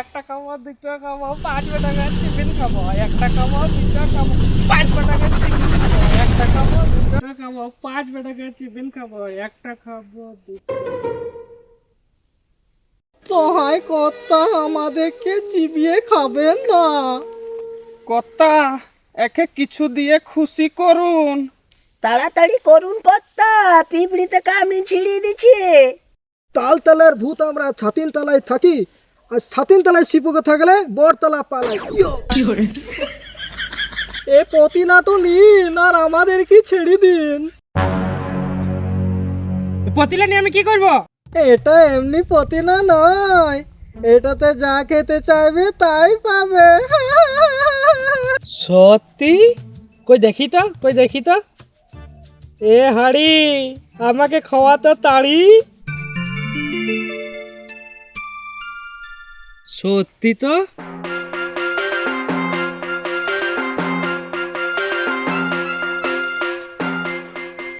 একটা খাবো, দুটো খাবো, 5 টাকা টিফিন খাবো, একটা খাবো, দুটো খাবো, 5 টাকা টিফিন খাবো, একটা খাবো, দুটো খাবো, 5 টাকা টিফিন খাবো, একটা খাবো, দুটো। সহায় কর্তা আমাদেরকে চিবিয়ে খাবেন না। কর্তা, একে কিছু দিয়ে খুশি করুন। তাড়াতাড়ি করুন কর্তা, পিঁপড়িতে কামড়ি ছিঁড়িয়ে দিচ্ছে। তালতলার ভূত আমরা ছাতিন তলায় থাকি, আর ছাতিন তলায় শিপুকে থাকলে বরতলা পালাই। এ পতিনা তো নিন আর আমাদের কি ছেড়ে দিন। পতিলা নিয়ে আমি কি করবো? এটা এমনি পতিনা নয়, এটাতে যা খেতে চাইবে তাই পাবে। সত্যি? কই দেখি তো, কই দেখি তো। এ হাড়ি, আমাকে খাওয়াতো তাড়ি। সত্যি তো?